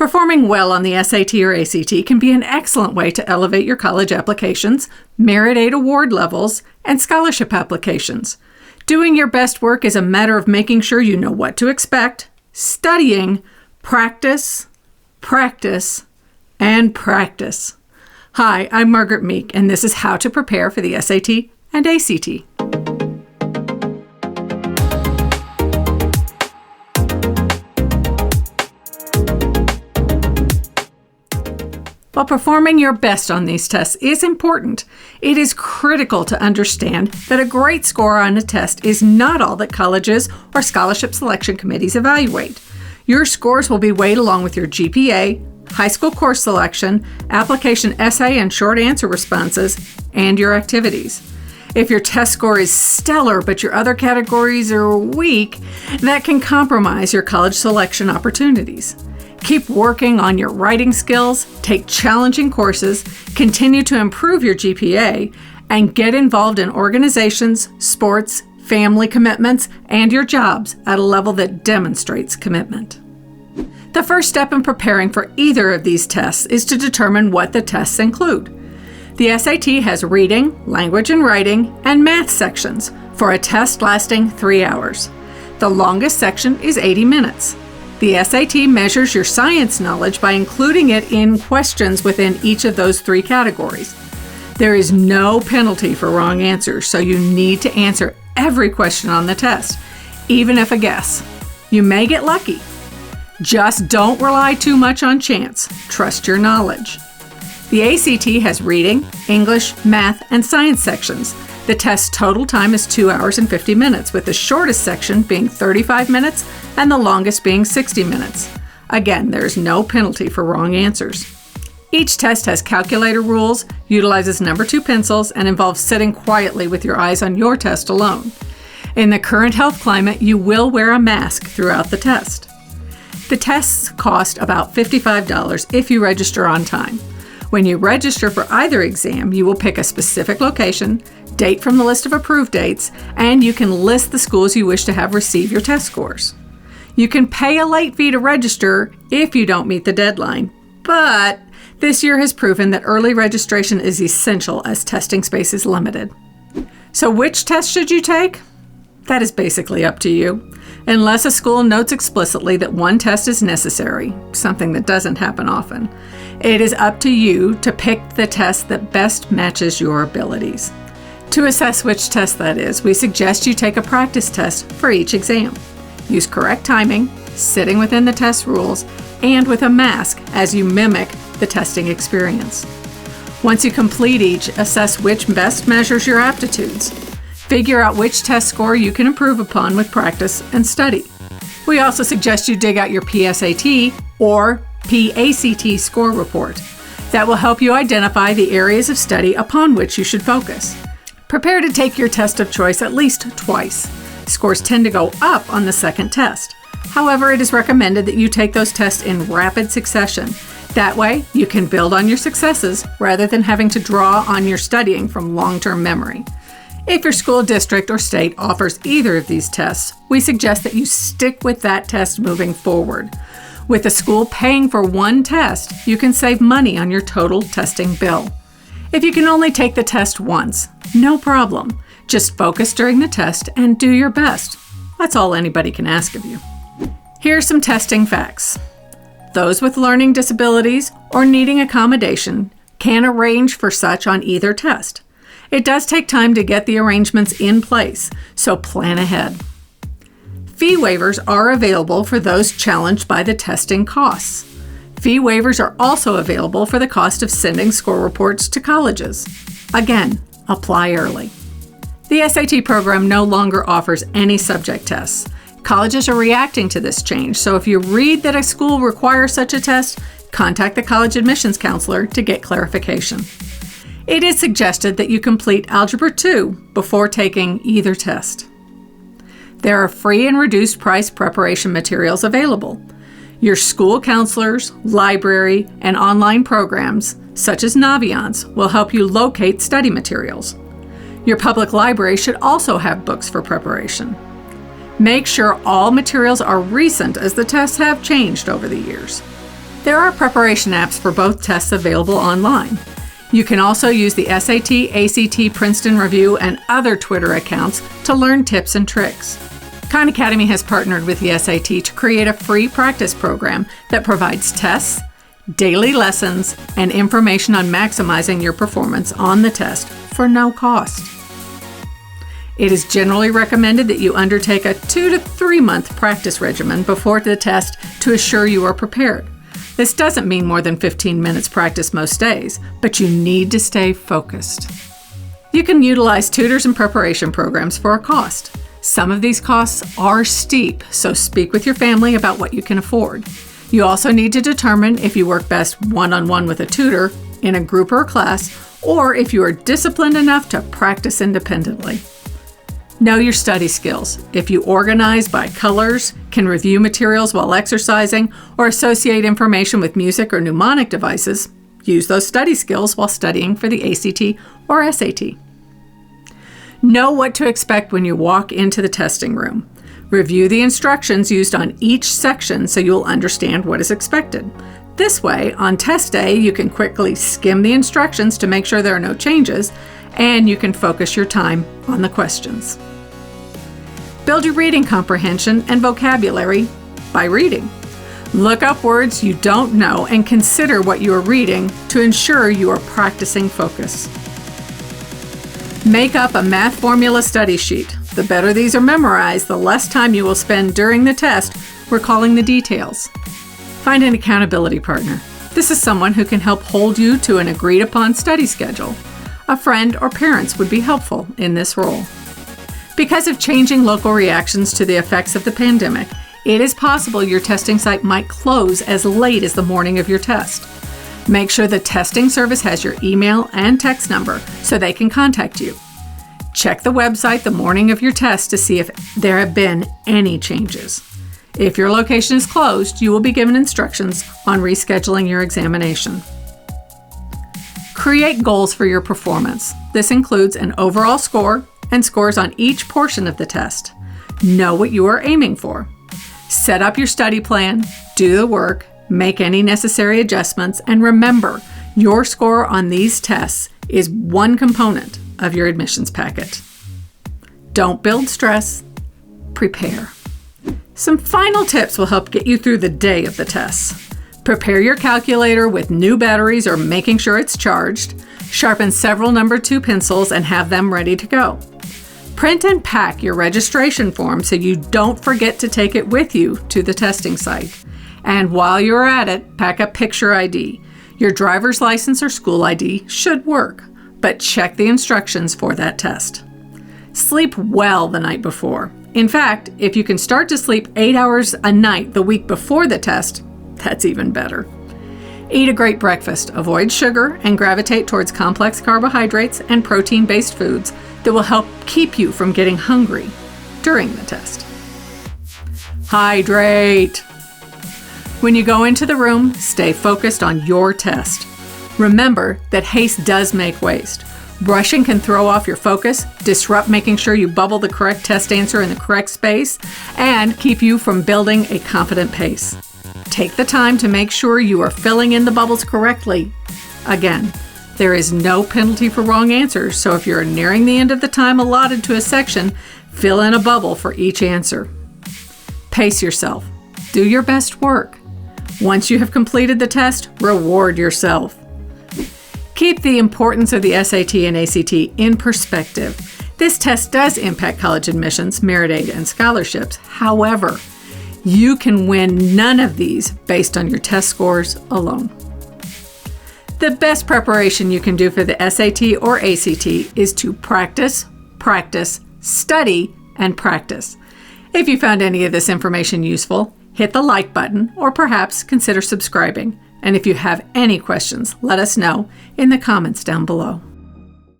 Performing well on the SAT or ACT can be an excellent way to elevate your college applications, merit aid award levels, and scholarship applications. Doing your best work is a matter of making sure you know what to expect, studying, practice, practice, and practice. Hi, I'm Margaret Meek, and this is how to prepare for the SAT and ACT. While performing your best on these tests is important, it is critical to understand that a great score on a test is not all that colleges or scholarship selection committees evaluate. Your scores will be weighed along with your GPA, high school course selection, application essay and short answer responses, and your activities. If your test score is stellar but your other categories are weak, that can compromise your college selection opportunities. Keep working on your writing skills, take challenging courses, continue to improve your GPA, and get involved in organizations, sports, family commitments, and your jobs at a level that demonstrates commitment. The first step in preparing for either of these tests is to determine what the tests include. The SAT has reading, language and writing, and math sections for a test lasting 3 hours. The longest section is 80 minutes. The SAT measures your science knowledge by including it in questions within each of those 3 categories. There is no penalty for wrong answers, so you need to answer every question on the test, even if a guess. You may get lucky. Just don't rely too much on chance. Trust your knowledge. The ACT has reading, English, math, and science sections. The test's total time is 2 hours and 50 minutes, with the shortest section being 35 minutes and the longest being 60 minutes. Again, there is no penalty for wrong answers. Each test has calculator rules, utilizes number 2 pencils, and involves sitting quietly with your eyes on your test alone. In the current health climate, you will wear a mask throughout the test. The tests cost about $55 if you register on time. When you register for either exam, you will pick a specific location, date from the list of approved dates, and you can list the schools you wish to have receive your test scores. You can pay a late fee to register if you don't meet the deadline, but this year has proven that early registration is essential as testing space is limited. So which test should you take? That is basically up to you, unless a school notes explicitly that one test is necessary, something that doesn't happen often. It is up to you to pick the test that best matches your abilities. To assess which test that is, we suggest you take a practice test for each exam. Use correct timing, sitting within the test rules, and with a mask as you mimic the testing experience. Once you complete each, assess which best measures your aptitudes. Figure out which test score you can improve upon with practice and study. We also suggest you dig out your PSAT or PACT score report. That will help you identify the areas of study upon which you should focus. Prepare to take your test of choice at least twice. Scores tend to go up on the second test. However, it is recommended that you take those tests in rapid succession. That way, you can build on your successes rather than having to draw on your studying from long-term memory. If your school district or state offers either of these tests, we suggest that you stick with that test moving forward. With the school paying for one test, you can save money on your total testing bill. If you can only take the test once, no problem. Just focus during the test and do your best. That's all anybody can ask of you. Here's some testing facts. Those with learning disabilities or needing accommodation can arrange for such on either test. It does take time to get the arrangements in place, so plan ahead. Fee waivers are available for those challenged by the testing costs. Fee waivers are also available for the cost of sending score reports to colleges. Again, apply early. The SAT program no longer offers any subject tests. Colleges are reacting to this change, so if you read that a school requires such a test, contact the college admissions counselor to get clarification. It is suggested that you complete Algebra 2 before taking either test. There are free and reduced price preparation materials available. Your school counselors, library, and online programs, such as Naviance, will help you locate study materials. Your public library should also have books for preparation. Make sure all materials are recent as the tests have changed over the years. There are preparation apps for both tests available online. You can also use the SAT, ACT, Princeton Review, and other Twitter accounts to learn tips and tricks. Khan Academy has partnered with the SAT to create a free practice program that provides tests, daily lessons, and information on maximizing your performance on the test for no cost. It is generally recommended that you undertake a 2 to 3 month practice regimen before the test to assure you are prepared. This doesn't mean more than 15 minutes practice most days, but you need to stay focused. You can utilize tutors and preparation programs for a cost. Some of these costs are steep, so speak with your family about what you can afford. You also need to determine if you work best one-on-one with a tutor, in a group or a class, or if you are disciplined enough to practice independently. Know your study skills. If you organize by colors, can review materials while exercising, or associate information with music or mnemonic devices, use those study skills while studying for the ACT or SAT. Know what to expect when you walk into the testing room. Review the instructions used on each section so you'll understand what is expected. This way, on test day, you can quickly skim the instructions to make sure there are no changes, and you can focus your time on the questions. Build your reading comprehension and vocabulary by reading. Look up words you don't know and consider what you are reading to ensure you are practicing focus. Make up a math formula study sheet. The better these are memorized, the less time you will spend during the test recalling the details. Find an accountability partner. This is someone who can help hold you to an agreed-upon study schedule. A friend or parents would be helpful in this role. Because of changing local reactions to the effects of the pandemic, it is possible your testing site might close as late as the morning of your test. Make sure the testing service has your email and text number so they can contact you. Check the website the morning of your test to see if there have been any changes. If your location is closed, you will be given instructions on rescheduling your examination. Create goals for your performance. This includes an overall score and scores on each portion of the test. Know what you are aiming for. Set up your study plan, do the work, make any necessary adjustments, and remember, your score on these tests is one component of your admissions packet. Don't build stress, prepare. Some final tips will help get you through the day of the tests. Prepare your calculator with new batteries or making sure it's charged. Sharpen several number 2 pencils and have them ready to go. Print and pack your registration form so you don't forget to take it with you to the testing site. And while you're at it, pack a picture ID. Your driver's license or school ID should work, but check the instructions for that test. Sleep well the night before. In fact, if you can start to sleep 8 hours a night the week before the test, that's even better. Eat a great breakfast. Avoid sugar and gravitate towards complex carbohydrates and protein-based foods that will help keep you from getting hungry during the test. Hydrate. When you go into the room, stay focused on your test. Remember that haste does make waste. Rushing can throw off your focus, disrupt making sure you bubble the correct test answer in the correct space, and keep you from building a confident pace. Take the time to make sure you are filling in the bubbles correctly. Again, there is no penalty for wrong answers, so if you're nearing the end of the time allotted to a section, fill in a bubble for each answer. Pace yourself. Do your best work. Once you have completed the test, reward yourself. Keep the importance of the SAT and ACT in perspective. This test does impact college admissions, merit aid, and scholarships. However, you can win none of these based on your test scores alone. The best preparation you can do for the SAT or ACT is to practice, practice, study, and practice. If you found any of this information useful, hit the like button or perhaps consider subscribing. And if you have any questions, let us know in the comments down below.